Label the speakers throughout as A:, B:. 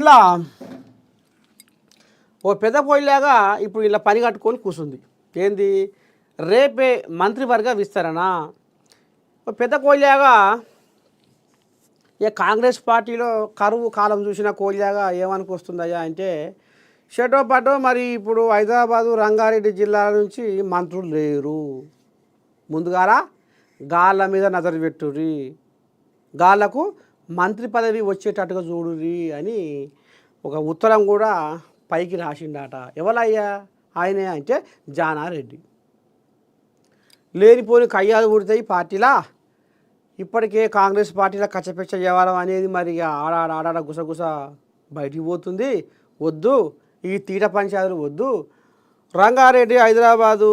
A: ఇలా ఓ పెద్ద పోయిలాగా ఇప్పుడు ఇలా పని కట్టుకొని కూర్చుంది. ఏంది రేపే మంత్రివర్గ విస్తరణ. ఓ పెద్ద కోయిలాగా ఇక కాంగ్రెస్ పార్టీలో కరువు కాలం చూసిన కోయిలాగా ఏమనుకొస్తుందయ్యా అంటే షటో పాటో మరి ఇప్పుడు హైదరాబాదు రంగారెడ్డి జిల్లాల నుంచి మంత్రులు లేరు. ముందుగాల గాళ్ళ మీద నజరు పెట్టుర్రి, గాళ్ళకు మంత్రి పదవి వచ్చేటట్టుగా చూడుర్రి అని ఒక ఉత్తరం కూడా పైకి రాసిండట. ఎవరయ్యా ఆయనే అంటే జానారెడ్డి. లేనిపోని కయ్యాలు పుడతాయి పార్టీలా. ఇప్పటికే కాంగ్రెస్ పార్టీలో కచ్చపెచ్చ వ్యవహారం అనేది మరి ఆడాడ గుసగుస బయటికి పోతుంది. వద్దు, ఈ తీట పంచాయతీలు వద్దు. రంగారెడ్డి హైదరాబాదు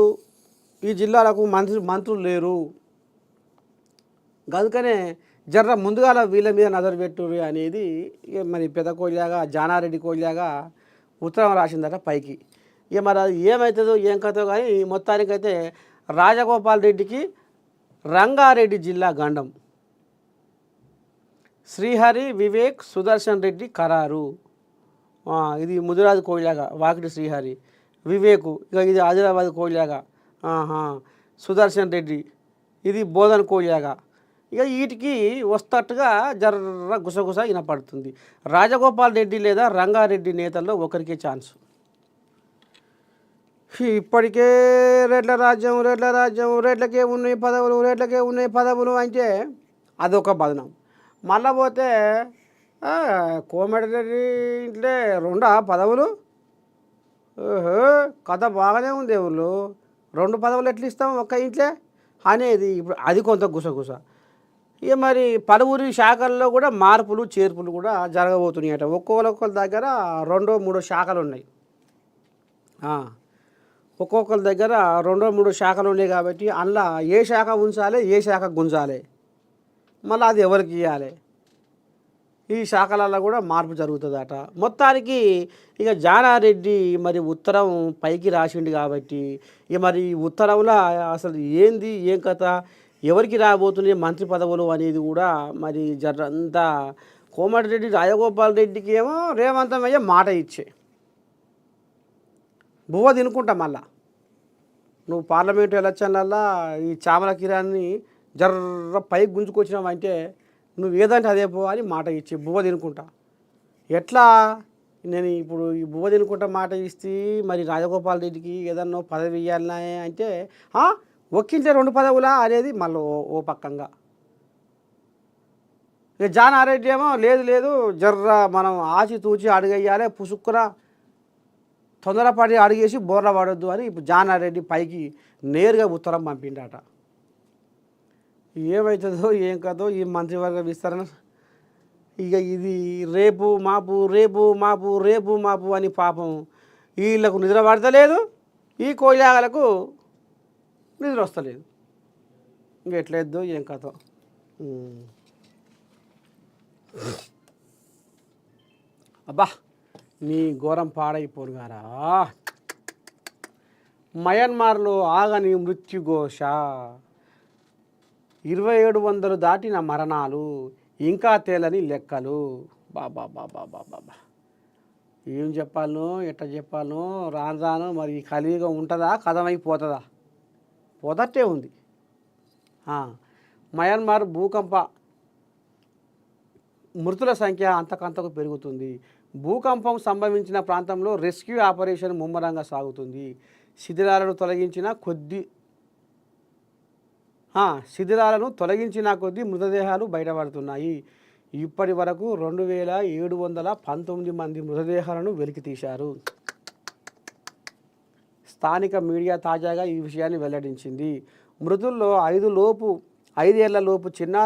A: ఈ జిల్లాలకు మంత్రులు లేరు, అందుకనే జర్ర ముందుగాల వీళ్ళ మీద నజరు పెట్టుర్రి అనేది మరి పెద్ద కోయిలాగా జానారెడ్డి కోయిలాగా ఉత్తరం రాసిందట పైకి. ఇక మరి అది ఏమవుతుందో ఏం కథో కానీ మొత్తానికైతే రాజగోపాల్ రెడ్డికి రంగారెడ్డి జిల్లా గండం. శ్రీహరి, వివేక్, సుదర్శన్ రెడ్డి ఖరారు. ఇది ముదిరాజు కోయిలాగా వాకిటి శ్రీహరి, వివేకు ఇక ఇది ఆదిలాబాద్ కోయిలాగా, సుదర్శన్ రెడ్డి ఇది బోధన్ కోయిలాగా. ఇక వీటికి వస్తట్టుగా జర్ర గుసగుస వినపడుతుంది. రాజగోపాల్ రెడ్డి లేదా రంగారెడ్డి నేతల్లో ఒకరికే ఛాన్స్. ఇప్పటికే రెడ్ల రాజ్యం రెడ్లకే ఉన్నాయి పదవులు అంటే అదొక బదనం. మళ్ళా పోతే కోమటిరెడ్డి ఇంట్లో రెండా పదవులు, కథ బాగానే ఉంది. ఎవరు రెండు పదవులు ఎట్లా ఇస్తాం ఒక్క ఇంట్లో అనేది ఇప్పుడు అది కొంత గుసగుస. ఇక మరి పలువురి శాఖల్లో కూడా మార్పులు చేర్పులు కూడా జరగబోతున్నాయట. ఒక్కొక్కరి దగ్గర 2-3 శాఖలు ఉన్నాయి. ఒక్కొక్కరి దగ్గర 2-3 శాఖలు ఉన్నాయి కాబట్టి అందులో ఏ శాఖ ఉంచాలి, ఏ శాఖ గుంజాలి, మళ్ళీ అది ఎవరికి ఇవ్వాలి, ఈ శాఖలలో కూడా మార్పు జరుగుతుందట. మొత్తానికి ఇక జానారెడ్డి మరి ఉత్తరం పైకి రాసిండు కాబట్టి ఇక మరి ఉత్తరంలో అసలు ఏంది ఏం కథ, ఎవరికి రాబోతున్నాయి మంత్రి పదవులు అనేది కూడా మరి జరంతా కోమటిరెడ్డి రాజగోపాల్ రెడ్డికి ఏమో రేవంతమయ్య మాట ఇచ్చే బువ్వ తినుకుంటా. మళ్ళా నువ్వు పార్లమెంటు ఎలక్షన్లల్లో ఈ చామల కిరాన్ని జర్ర పైకి గుంజుకొచ్చినావు అంటే నువ్వు ఏదంటే అదే పో అని మాట ఇచ్చి బువ్వ తినుకుంటా. ఎట్లా నేను ఇప్పుడు ఈ బువ్వ తినుకుంటా మాట ఇస్తే మరి రాజగోపాల్ రెడ్డికి ఏదన్నా పదవి ఇవ్వాలన్నా అంటే ఒక్కించే 2 పదవులా అనేది మళ్ళీ ఓ పక్కంగా. ఇక జానారెడ్డి ఏమో లేదు జర్ర మనం ఆచితూచి అడుగేయాలి, పుసుక్కున తొందరపడి అడిగేసి బోర్ల పడొద్దు అని ఇప్పుడు జానారెడ్డి పైకి నేరుగా ఉత్తరం పంపిండట. ఏమవుతుందో ఏం కదో ఈ మంత్రివర్గ విస్తరణ. ఇక ఇది రేపు మాపు అని పాపం వీళ్ళకు నిద్ర పడతలేదు, ఈ కోయిలాగలకు నిద్ర వస్తలేదు. ఇంకెట్లేద్దో ఏం కథో. అబ్బా మీ ఘోరం పాడైపోను గారా. మయన్మార్లో ఆగని మృత్యుఘోష, 2700 దాటిన మరణాలు, ఇంకా తేలని లెక్కలు. బాబా ఏం చెప్పాలను ఎట్లా చెప్పాలను రాను మరి కలియుగం ఉంటుందా కథమైపోతుందా? పోదట్టే ఉంది. మయన్మార్ భూకంప మృతుల సంఖ్య అంతకంతకు పెరుగుతుంది. భూకంపం సంభవించిన ప్రాంతంలో రెస్క్యూ ఆపరేషన్ ముమ్మరంగా సాగుతుంది. శిథిలాలను తొలగించిన కొద్దీ మృతదేహాలు బయటపడుతున్నాయి. ఇప్పటి వరకు 2719 మంది మృతదేహాలను వెలికితీశారు. స్థానిక మీడియా తాజాగా ఈ విషయాన్ని వెల్లడించింది. మృతుల్లో 5 ఏళ్లలోపు చిన్నారులు